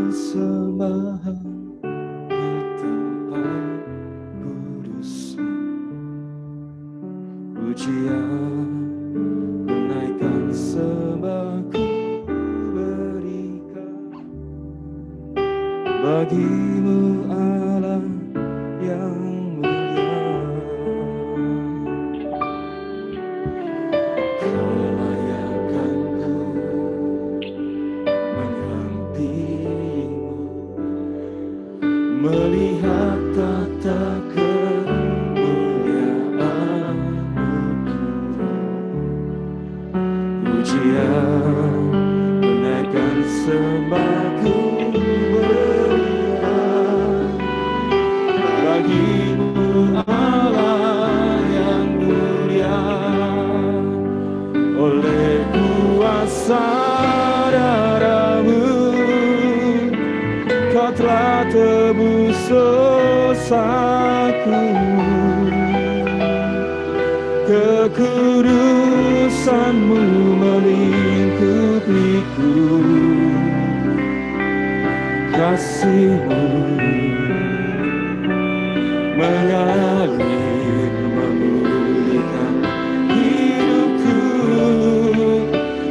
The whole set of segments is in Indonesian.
persembahan di tempat kudus. Pujian menaikkan sembahku berikan bagimu Allah yang mulia. Kau layakkan ku menghentimu, melihat tata kemuliaan-Mu. Pujian menaikkan sembahku berikan bagimu Allah yang mulia. Oleh kuasa darah-Mu Kau telah tebus dosaku, kekudusan-Mu melingkupiku, kasih-Mu mengalir memulihkan hidupku.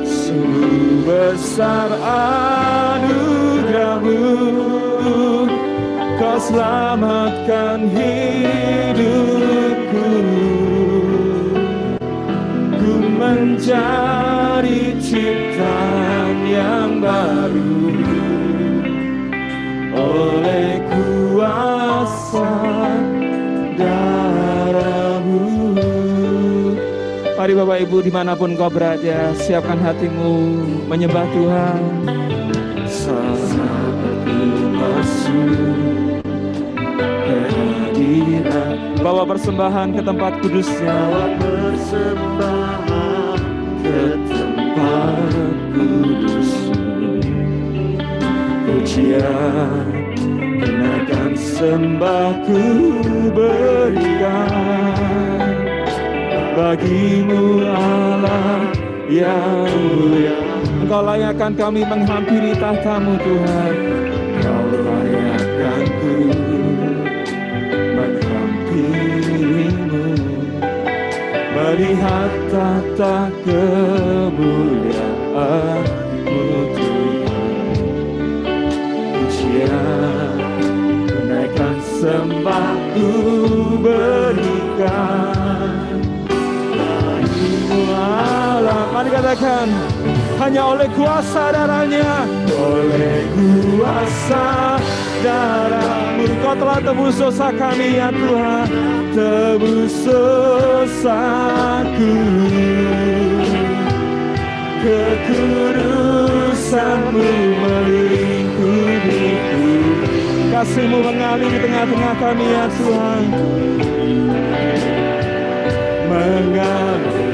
Sungguh besar anugerah-Mu, Kau selamatkan hidupku. Ku menjadi ciptaan yang baru oleh kuasa darah-Mu. Mari Bapak Ibu dimanapun kau berada, siapkan hatimu menyembah Tuhan. Saat aku masuk kehadiran, bawa persembahan ke tempat kudusnya. Bawa persembahan ke tempat kudus. Pujian kenakan sembahku berikan bagimu Allah yang mulia. Engkau layakkan kami menghampiri tahta-Mu Tuhan. Kau layakkan ku menghampirimu, melihat tata kemuliaan-Mu Tuhan. Pujian menaikkan sembahku berikan bagimu Allah. Mari katakan, hanya oleh kuasa darah-Nya, oleh kuasa darah-Mu Kau telah tebus dosa kami ya Tuhan, tebus dosaku, kekudusan-Mu melingkupiku, kasih-Mu mengalir di tengah-tengah kami ya Tuhan, mengalir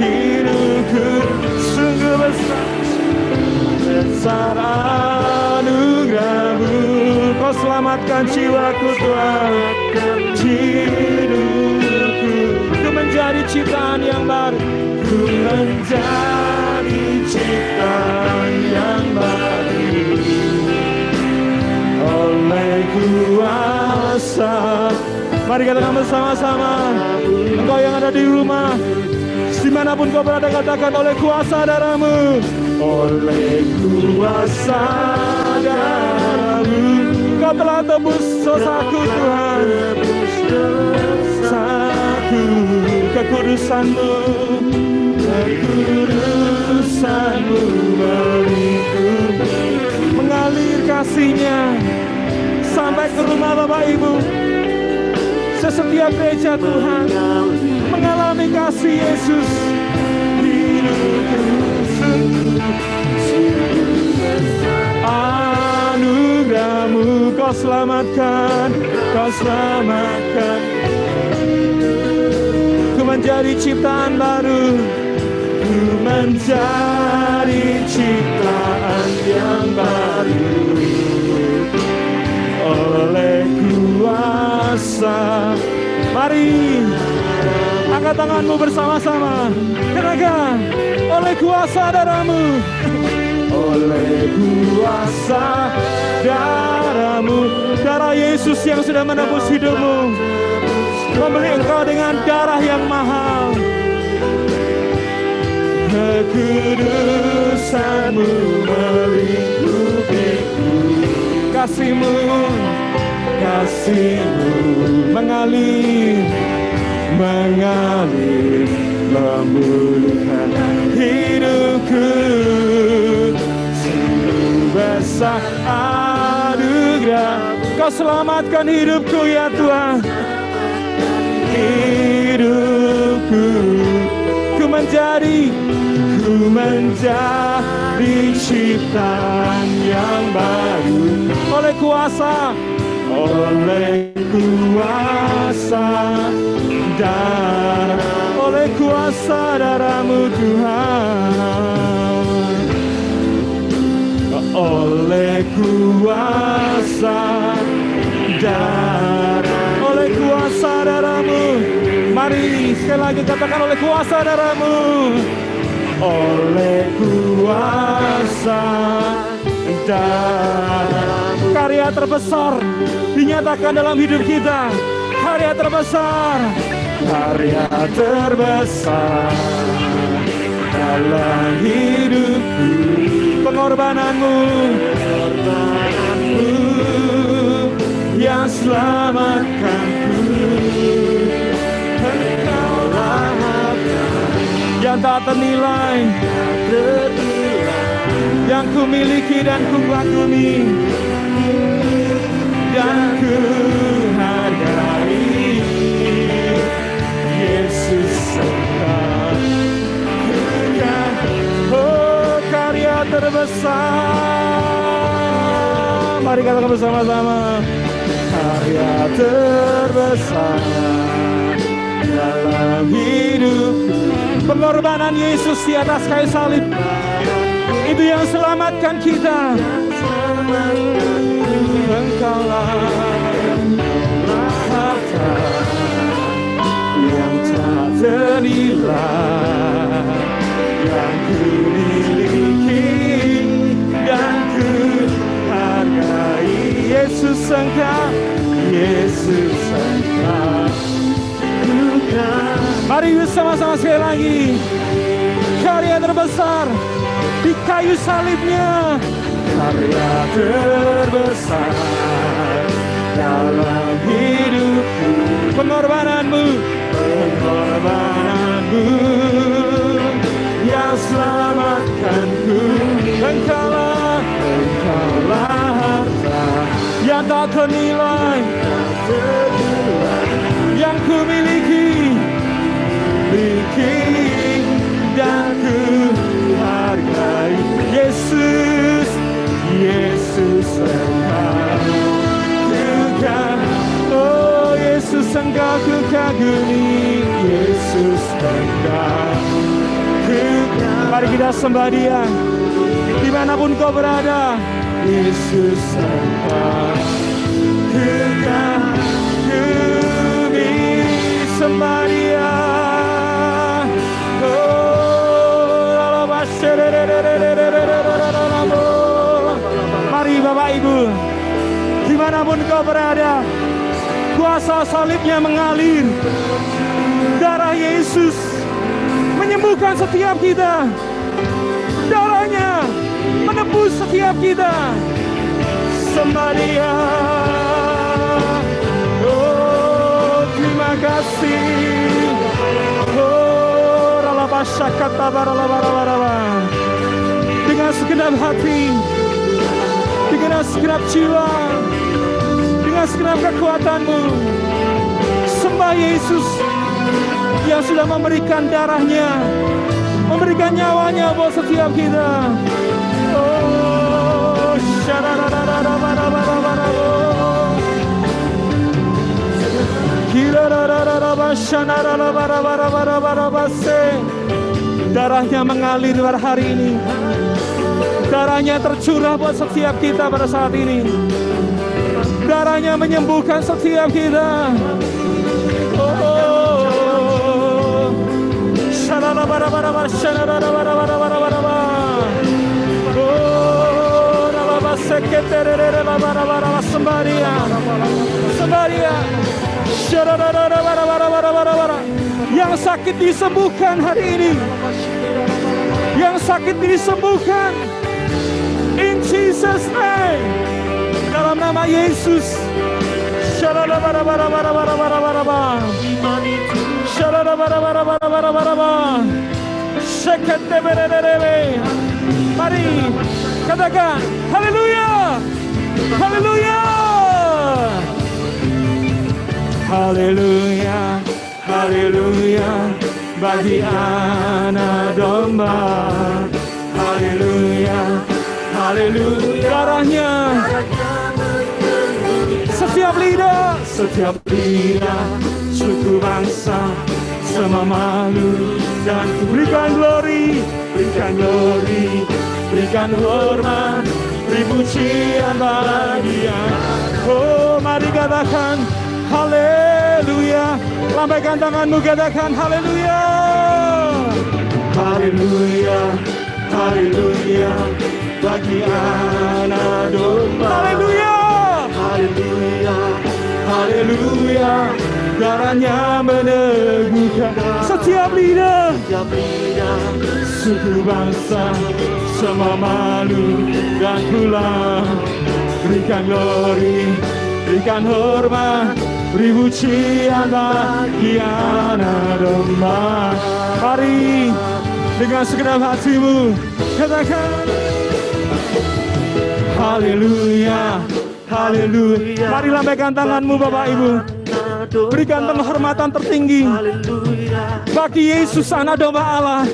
hidupku. Sungguh besar anugerah-Mu, Kau selamatkan jiwaku Tuhan, hidupku. Ku menjadi ciptaan yang baru, ku menjadi ciptaan yang baru oleh kuasa. Mari katakan bersama-sama, engkau yang ada di rumah, dimanapun kau berada, katakan oleh kuasa darah-Mu, oleh kuasa darah-Mu Kau telah tebus dosaku Tuhan, dosaku, kekudusan-Mu, kekudusan-Mu melingkupi, mengalir kasih-Nya sampai ke rumah Bapak Ibu. Setiap gereja Tuhan mengalami kasih Yesus. Anugerah-Mu Kau selamatkan, Kau selamatkan. Ku menjadi ciptaan baru, ku menjadi ciptaan yang baru oleh kuasa. Mari angkat tanganmu bersama-sama. Katakan, oleh kuasa darah-Mu, oleh kuasa darah-Mu, darah Yesus yang sudah menebus hidupmu, membeli engkau dengan darah yang mahal. Kekudusan-Mu melingkupiku, kasih-Mu mengalir memulihkan hidupku. Sungguh besar anugerah, Kau selamatkan hidupku ya Tuhan. Hidupku, ku menjadi ciptaan yang baru oleh kuasa darah, oleh kuasa darah-Mu Tuhan, oleh kuasa darah, oleh kuasa darah-Mu. Mari sekali lagi katakan, oleh kuasa darah-Mu, oleh kuasa darah. Karya terbesar dinyatakan dalam hidup kita. Karya terbesar dalam hidupku. Pengorbananmu yang selamatkanku. Engkaulah yang tak ternilai, yang ku miliki dan ku kagumi dan ku hargai. Yesus Engkau, oh karya terbesar. Mari katakan bersama-sama, karya terbesar dalam hidupku. Pengorbanan Yesus di atas kayu salib, itu yang selamatkan kita. Engkaulah harta yang tak ternilai, yang ku miliki dan ku hargai. Yesus Engkau, Yesus Engkau. Mari bersama-sama sekali lagi. Karya terbesar di kayu salibnya, karya terbesar dalam hidupku. Pengorbananmu yang selamatkanku. Engkaulah harta yang tak ternilai, yang ku miliki dan ku hargai. Yesus, Yesus Engkau, oh Yesus Engkau ku kagumi. Yesus Engkau, mari kita sembah Dia dimanapun kau berada. Yesus Engkau ku kagumi, sembah Dia. Mari Bapak Ibu, dimanapun kau berada, kuasa salibnya mengalir. Darah Yesus menyembuhkan setiap kita. Darahnya menebus setiap kita. Sembah Dia. Oh, terima kasih. Oh, dengan segenap hati, dengan segenap jiwa, dengan segenap kekuatanmu, sembah Yesus yang sudah memberikan darahnya, memberikan nyawanya buat setiap kita. Oh, darahnya mengalir pada hari ini. Darahnya tercurah buat setiap kita pada saat ini. Darahnya menyembuhkan setiap kita. Oh, Sembaria. Yang sakit disembuhkan hari ini. Yang sakit disembuhkan. In Jesus name. Dalam nama Yesus. Mari katakan haleluya. Haleluya. Haleluya. Haleluya bagi anak domba. Haleluya. Haleluya. Darahnya setiap lidah, suku bangsa, semua malu dan berikan glory, berikan hormat, beri pujian bagi Dia. Oh, mari katakan haleluya. Lambaikan tanganmu, katakan haleluya. Haleluya. Haleluya bagi anak domba. Haleluya. Haleluya, haleluya, darahnya meneguhkan setiap lidah, suku bangsa, semua malu dan pulang. Berikan glory, berikan hormat, beri pujian bagi anak domba. Mari dengan segenap hatimu katakan haleluya. Haleluya. Mari lambaikan tanganmu Bapak Ibu. Berikan penghormatan tertinggi bagi Yesus anak domba Allah.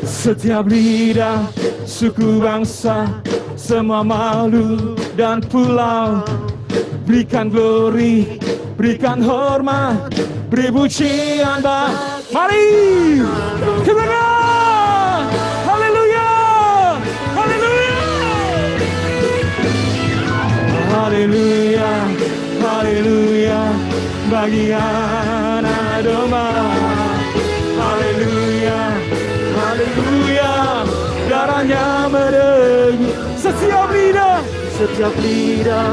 Setiap lidah, suku bangsa, semua malu dan pulau. Berikan glory, berikan hormat, beri pujian bagi. Mari katakan haleluya, haleluya bagi anak domba. Haleluya, haleluya, darahnya meneguh setiap lidah,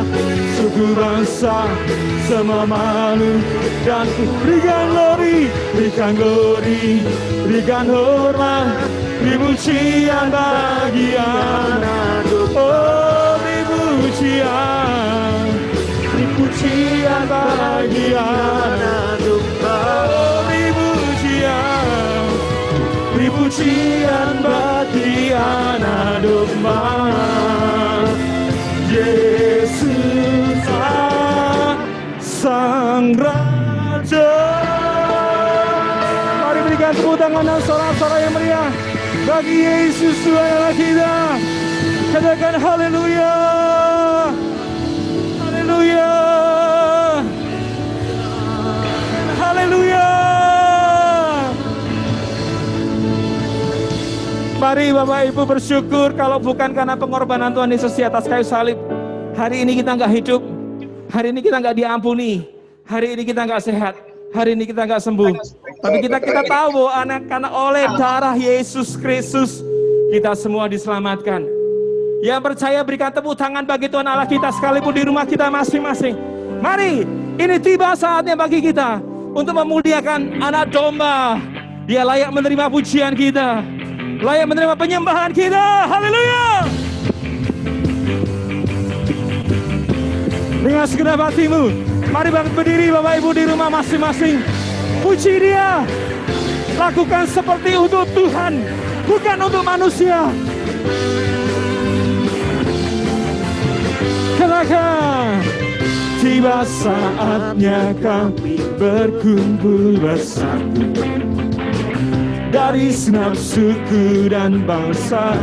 suku bangsa, semua malu dan berikan glory, berikan hormat, beri pujian bagi anak domba. Pujian bagi anak domba. Beri pujian bagi anak domba. Yesus Sang Raja. Mari berikan tepuk tangan dan sorak-sorai yang meriah bagi Yesus Tuhan Allah kita. Katakan haleluya. Haleluya. Haleluya. Mari Bapak Ibu bersyukur kalau bukan karena pengorbanan Tuhan Yesus di atas kayu salib, hari ini kita nggak hidup, hari ini kita nggak diampuni, hari ini kita nggak sehat, hari ini kita nggak sembuh. Tapi kita tahu bahwa karena oleh darah Yesus Kristus kita semua diselamatkan. Yang percaya berikan tepuk tangan bagi Tuhan Allah kita sekalipun di rumah kita masing-masing. Mari, ini tiba saatnya bagi kita untuk memuliakan anak domba. Dia layak menerima pujian kita, layak menerima penyembahan kita. Haleluya. Dengan segenap hatimu, mari bangkit berdiri Bapak Ibu di rumah masing-masing. Puji Dia. Lakukan seperti untuk Tuhan, bukan untuk manusia. Katakan, tiba saatnya kami berkumpul bersatu dari segenap suku dan bangsa,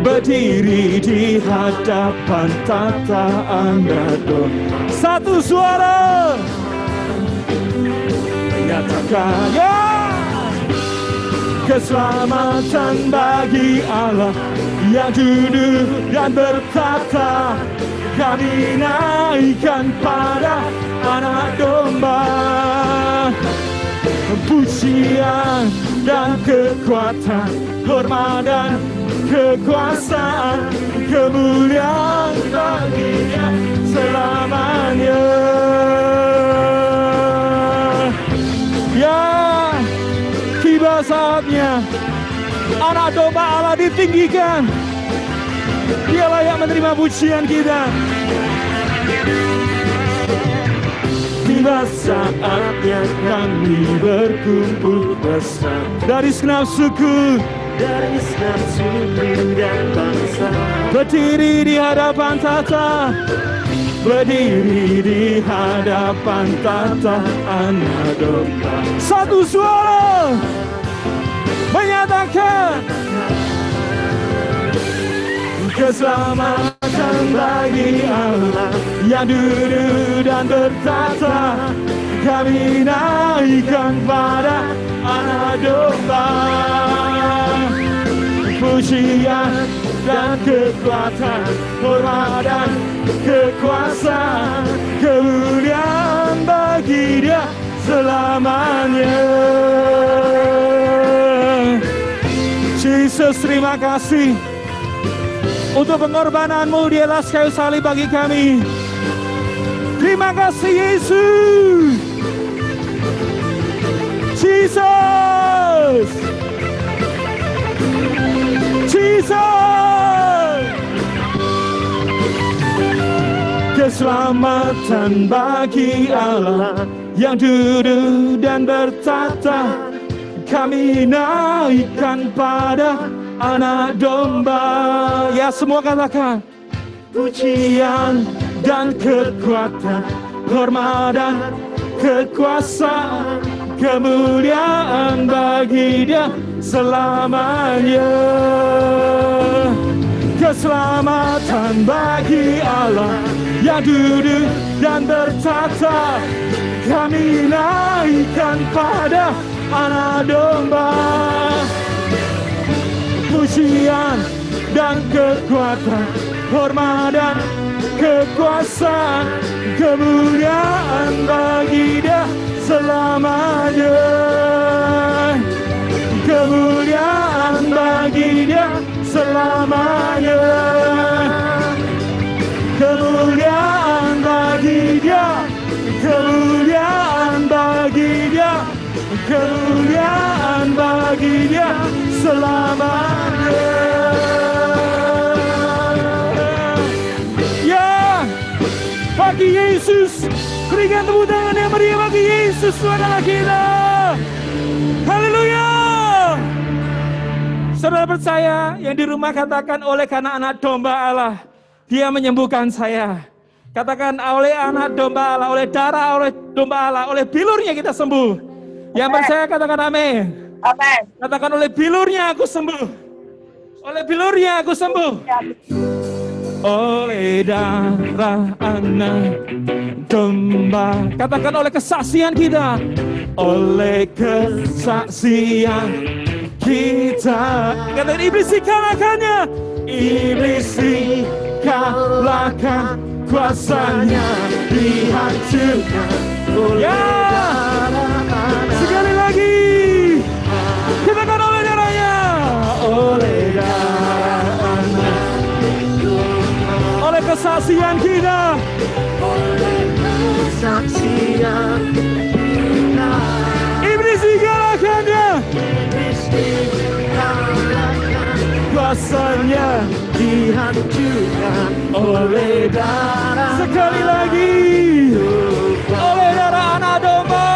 berdiri di hadapan tataan Dato. Satu suara menyatakan ya, keselamatan bagi Allah yang duduk dan bertata. Kami naikkan pada anak domba pujian dan kekuatan, hormat dan kekuasaan, kemuliaan bagi-Nya selamanya. Ya, tiba saatnya Anak domba Allah ditinggikan. Dialah yang menerima pujian kita. Tiba saatnya kami berkumpul bersama dari segenap suku, dari segenap suku dan bangsa, berdiri di hadapan tata, berdiri di hadapan tata Anak domba. Satu suara menyatakan keselamatan bagi Allah yang duduk dan bertata. Kami naikkan pada Anak domba. Pujian dan kekuatan, hormat dan kekuasaan, kemuliaan bagi Dia selamanya. Yesus, terima kasih untuk pengorbananmu di atas kayu salib bagi kami. Terima kasih Yesus. Jesus. Jesus. Keselamatan bagi Allah yang duduk dan bertata. Kami naikkan pada Anak domba. Ya, semua katakan pujian dan kekuatan, hormat dan kekuasaan, kemuliaan bagi Dia selamanya. Keselamatan bagi Allah yang duduk dan bertata. Kami naikkan pada Anak domba. Pujian dan kekuatan, hormat dan kekuasaan, kemuliaan bagi Dia selamanya. Kemuliaan bagi Dia selamanya. Kemuliaan bagi Dia. Kemuliaan bagi Dia. Kemuliaan bagi Dia selamanya. Ya, bagi Yesus, berikan tepuk tangan yang meriah bagi Yesus, saudara kita. Haleluya. Saudara percaya yang di rumah katakan, oleh karena Anak domba Allah, Dia menyembuhkan saya. Katakan, oleh Anak domba Allah, oleh darah, oleh domba Allah, oleh bilurnya kita sembuh. Yang percaya katakan amin. Amin. Katakan, oleh bilurnya aku sembuh. Oleh bilurnya aku sembuh. Oleh darah Anak domba. Katakan, oleh kesaksian kita. Oleh kesaksian kita. Katakan, iblis dikalahkannya. Iblis dikalahkan, kuasanya dihancurkan. Ya, sekali lagi. Katakan, oleh darahnya. Oleh darah Anak, oleh kesaksian kita. oleh kesaksian kita, Iblis dikalahkannya. iblis dikalahkan, Kuasanya dihancurkan oleh darah. sekali lagi. Oleh darah Anak domba.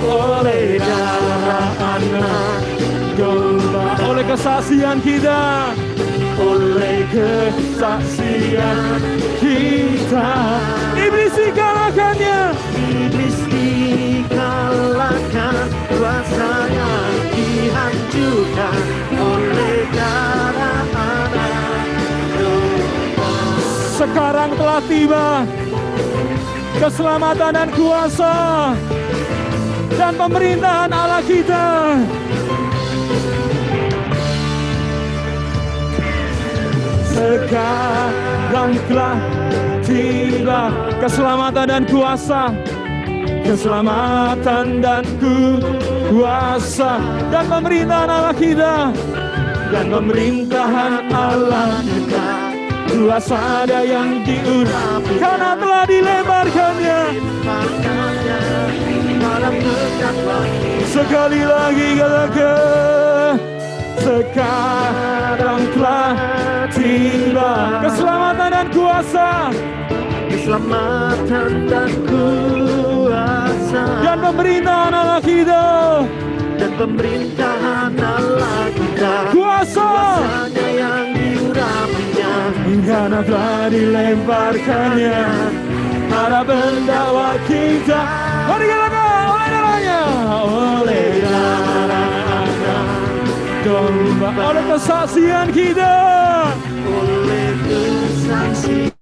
Oleh darah Anak domba. Oleh kesaksian kita. Oleh kesaksian kita. Iblis dikalahkannya. Iblis dikalahkan, kuasanya dihancurkan oleh darah Anak domba. Sekarang telah tiba keselamatan dan kuasa dan pemerintahan Allah kita. Sekarang telah tiba keselamatan dan kuasa, keselamatan dan kuasa dan pemerintahan Allah kita, dan pemerintahan Allah kita. Kuasa ada yang diurapi karena telah dilemparkannya. Sekali lagi katakan, sekarang telah tiba keselamatan dan kuasa, keselamatan dan kuasa, dan pemerintahan Allah kita, dan pemerintahan Allah kita. Kuasanya yang diurapinya, karena telah dilemparkannya para pendakwa kita. Mari katakan, oleh darahnya, oleh darah domba, oleh kesaksian kita, oleh kesaksian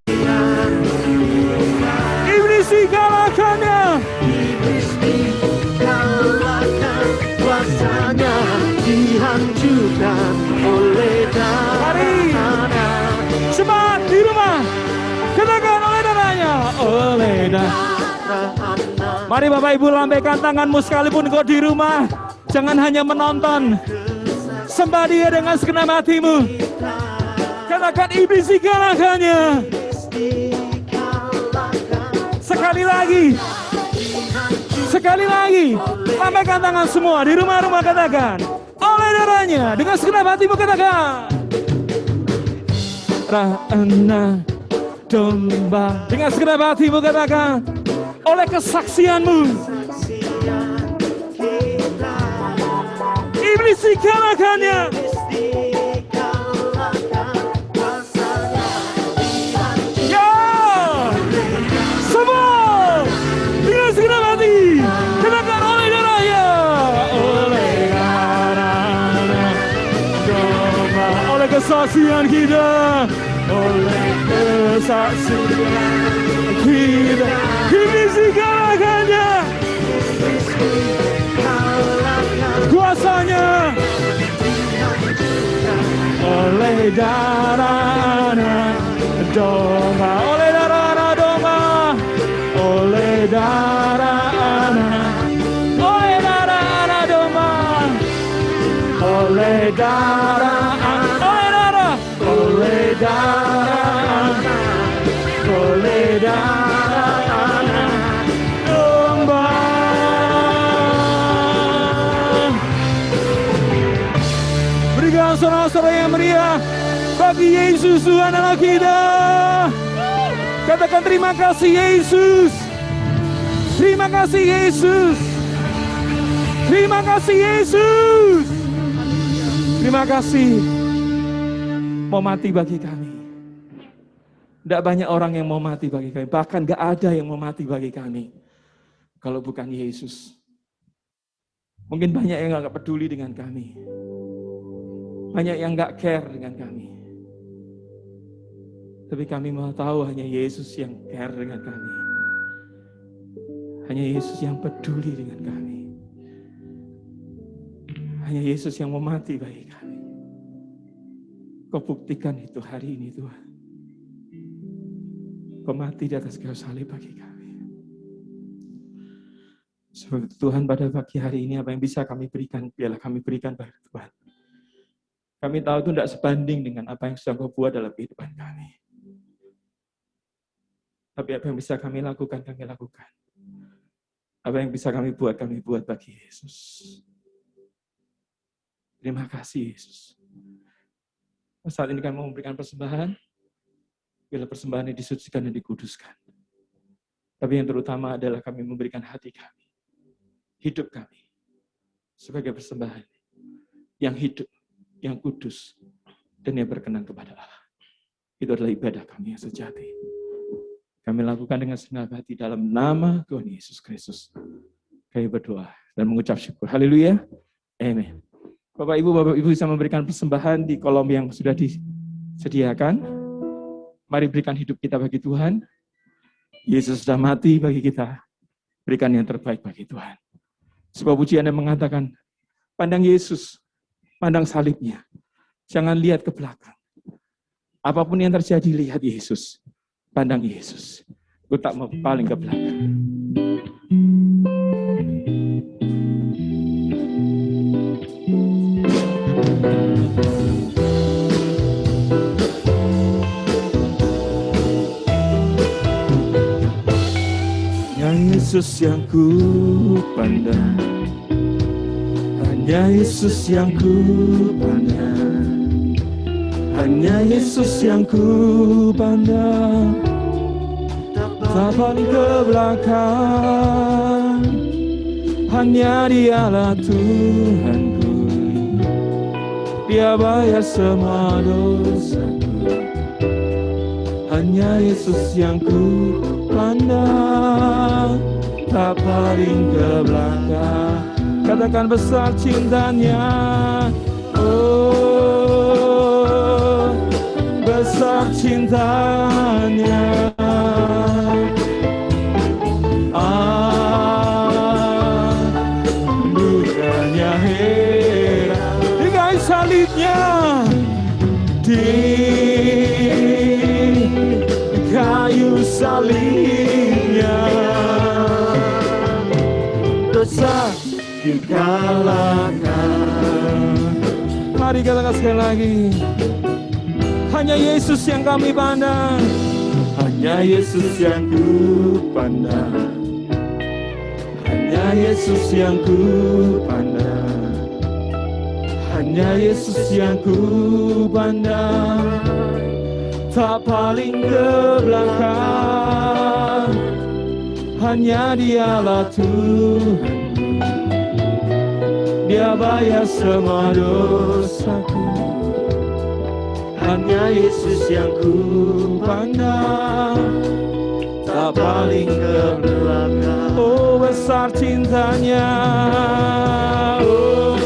iblis dikalahkannya, iblis dikalahkan, kuasanya dihancurkan oleh darah. Semangat di rumah, katakan oleh darahnya, oleh darah. Mari Bapak Ibu lambaikan tanganmu sekalipun kau di rumah. Jangan hanya menonton. Sembah Dia dengan segenap hatimu. Katakan iblis dikalahkannya. Sekali lagi. Sekali lagi. Lambaikan tangan semua di rumah-rumah, katakan oleh darahnya. Dengan segenap hatimu katakan. Rana domba. Dengan segenap hatimu katakan. Oleh kesaksianmu, iblis dikalahkannya. Ya, semua dengan segenap hati katakan oleh darahnya, oleh darah domba, oleh kesaksian kita, oleh kesaksian kita. Iblis dikalahkannya, kuasanya oleh darah domba, oleh darah domba, oleh darah domba, oleh darah, oleh darah, oleh darah domba. Berikan sorak-sorai yang meriah bagi Yesus Tuhan Allah kita. Katakan terima kasih Yesus. Terima kasih Yesus. Terima kasih Yesus. Terima kasih. Mau mati bagi kami. Tidak banyak orang yang mau mati bagi kami. Bahkan gak ada yang mau mati bagi kami. Kalau bukan Yesus. Mungkin banyak yang gak peduli dengan kami. Banyak yang gak care dengan kami. Tapi kami mau tahu hanya Yesus yang care dengan kami. Hanya Yesus yang peduli dengan kami. Hanya Yesus yang mau mati bagi kami. Kau buktikan itu hari ini Tuhan. Kau mati di atas kayu salib bagi kami. Sebab Tuhan, pada pagi hari ini apa yang bisa kami berikan, biarlah kami berikan pada Tuhan. Kami tahu itu tidak sebanding dengan apa yang sudah Kau buat dalam kehidupan kami. Tapi apa yang bisa kami lakukan, kami lakukan. Apa yang bisa kami buat bagi Yesus. Terima kasih Yesus. Saat ini kami mau memberikan persembahan. Bila persembahan ini disucikan dan dikuduskan. Tapi yang terutama adalah kami memberikan hati kami. Hidup kami. Sebagai persembahan. Yang hidup. Yang kudus. Dan yang berkenan kepada Allah. Itu adalah ibadah kami yang sejati. Kami lakukan dengan senang hati dalam nama Tuhan Yesus Kristus. Kami berdoa dan mengucap syukur. Haleluya. Amin. Bapak Ibu bisa memberikan persembahan di kolom yang sudah disediakan. Mari berikan hidup kita bagi Tuhan. Yesus sudah mati bagi kita. Berikan yang terbaik bagi Tuhan. Sebuah pujian yang mengatakan, pandang Yesus, pandang salibnya. Jangan lihat ke belakang. Apapun yang terjadi, lihat Yesus. Pandang Yesus. Aku tak mau paling ke belakang. Yesus yang ku pandang, hanya Yesus yang ku pandang, hanya Yesus yang ku pandang. Tak paling ke belakang, hanya Dialah Tuhanku. Dia bayar semua dosaku, hanya Yesus yang ku pandang. Tak paling ke belakang, katakan besar cintanya. Oh, besar cintanya. Bukannya heran di kayu salibnya, di kayu salibnya, dosa dikalahkan. Mari katakan sekali lagi, hanya Yesus yang kami pandang, hanya Yesus yang ku pandang, hanya Yesus yang ku pandang, hanya Yesus yang ku pandang. Tak paling ke belakang, hanya Dialah Tuhan. Dia bayar semua dosaku, hanya Yesus yang ku pandang. Tak paling ke belakang. Oh, besar cintanya. Oh,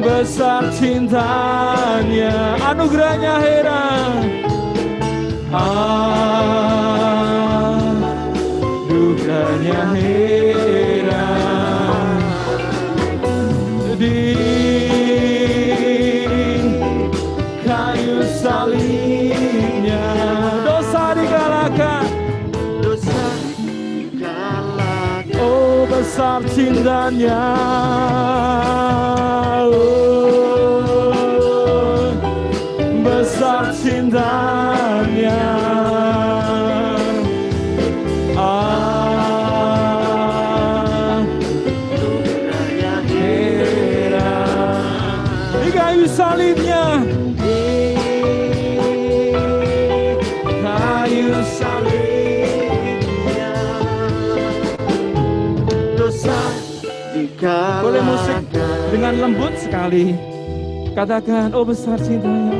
besar cintanya. Anugerahnya heran. Anugerahnya heran. Di kayu salibnya, dosa dikalahkan, dosa dikalahkan. Oh, besar cintanya. Oh, besar cintanya. Di kayu salibnya, kayu salibnya, dosa dikalahkan. Boleh musik dengan lembut sekali, katakan oh besar cintanya.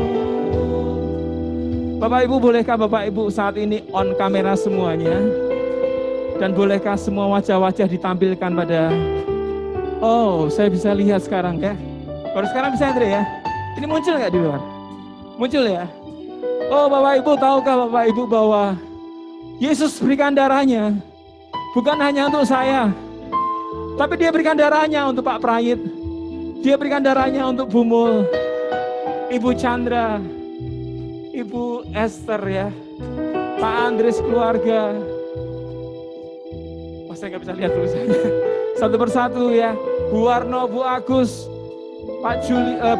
Bapak Ibu, bolehkah Bapak Ibu saat ini on kamera semuanya? Dan bolehkah semua wajah-wajah ditampilkan pada... Oh, saya bisa lihat sekarang ya. Baru sekarang bisa Andre ya? Ini muncul nggak di luar? Muncul ya? Oh Bapak Ibu, tahukah Bapak Ibu bahwa Yesus berikan darahnya bukan hanya untuk saya, tapi Dia berikan darahnya untuk Pak Prayit, Dia berikan darahnya untuk Bu Mul, Ibu Chandra, Ibu Esther ya, Pak Andres keluarga. Oh, saya nggak bisa lihat tulisannya. Satu persatu ya, Bu Warno, Bu Agus,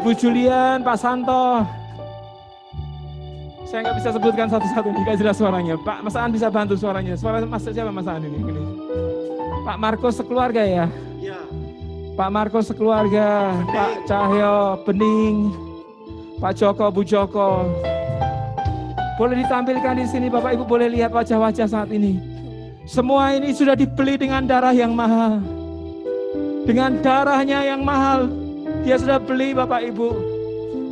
Bu Julian, Pak Santo. Saya nggak bisa sebutkan satu-satu, nggak jelas suaranya. Pak Mas Aan bisa bantu suaranya. Suara Mas siapa Mas Aan ini? Pak Marcos sekeluarga ya? Iya. Pak Marcos sekeluarga, Bening. Pak Cahyo, Bening, Pak Joko, Bu Joko. Boleh ditampilkan di sini, Bapak Ibu boleh lihat wajah-wajah saat ini. Semua ini sudah dibeli dengan darah yang mahal. Dengan darahnya yang mahal, Dia sudah beli Bapak Ibu.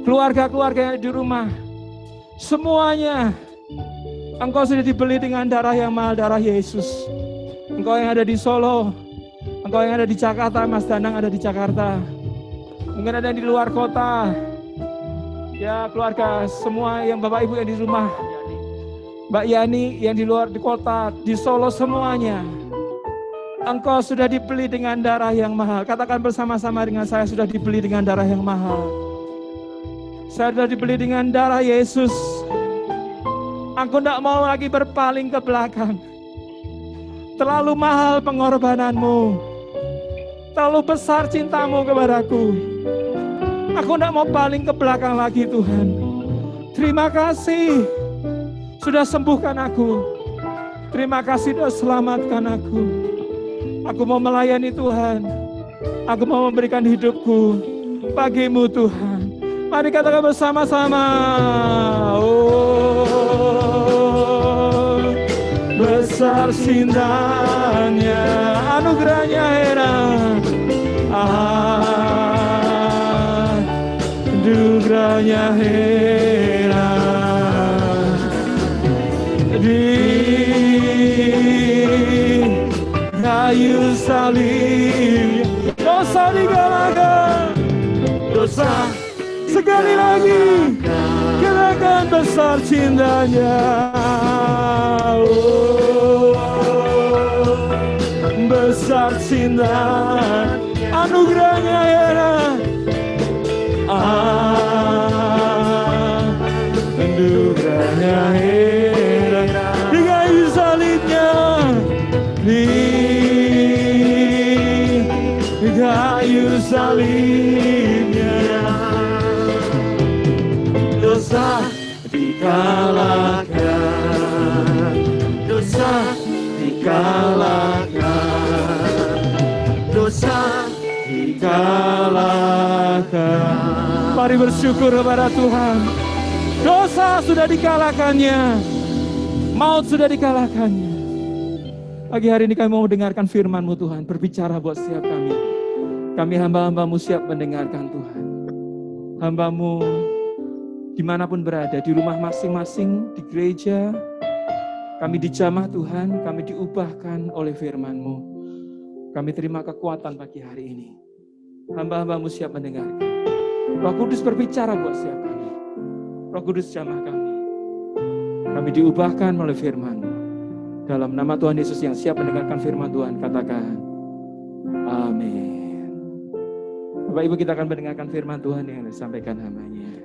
Keluarga-keluarga yang di rumah. Semuanya engkau sudah dibeli dengan darah yang mahal, darah Yesus. Engkau yang ada di Solo, engkau yang ada di Jakarta, Mas Danang ada di Jakarta, mungkin ada yang di luar kota. Ya keluarga, semua yang Bapak Ibu yang di rumah, Mbak Yani yang di luar di kota, di Solo semuanya. Engkau sudah dibeli dengan darah yang mahal. Katakan bersama-sama dengan saya, sudah dibeli dengan darah yang mahal. Saya sudah dibeli dengan darah Yesus. Aku tidak mau lagi berpaling ke belakang. Terlalu mahal pengorbananmu. Terlalu besar cintamu kepadaku. Aku tidak mau paling ke belakang lagi Tuhan. Terima kasih. Sudah sembuhkan aku. Terima kasih sudah selamatkan aku. Aku mau melayani Tuhan. Aku mau memberikan hidupku bagimu Tuhan. Mari katakan bersama-sama. Oh, besar cintanya, anugerahnya heran. Anugerahnya heran. Di kayu salib dosa digalakkan, dosa sekali lagi katakan besar cintanya. Oh, besar cinta, anugerahnya heran. Anugerahnya heran. Di kayu salibnya, di kayu salibnya, dosa dikalahkan, dosa dikalahkan, dosa dikalahkan. Mari bersyukur kepada Tuhan. Dosa sudah dikalahkannya, maut sudah dikalahkannya. Pagi hari ini kami mau mendengarkan firman-Mu Tuhan, berbicara buat setiap kami. Kami hamba-hamba-Mu siap mendengarkan Tuhan. Hamba-Mu dimanapun berada, di rumah masing-masing, di gereja, kami dijamah Tuhan, kami diubahkan oleh firman-Mu. Kami terima kekuatan pagi hari ini. Hamba-hamba-Mu siap mendengarkan. Roh Kudus berbicara buat setiap kami. Roh Kudus jamah kami. Kami diubahkan oleh firman-Mu. Dalam nama Tuhan Yesus yang siap mendengarkan firman Tuhan, katakan amin. Bapak Ibu, kita akan mendengarkan firman Tuhan yang disampaikan hamba-Nya.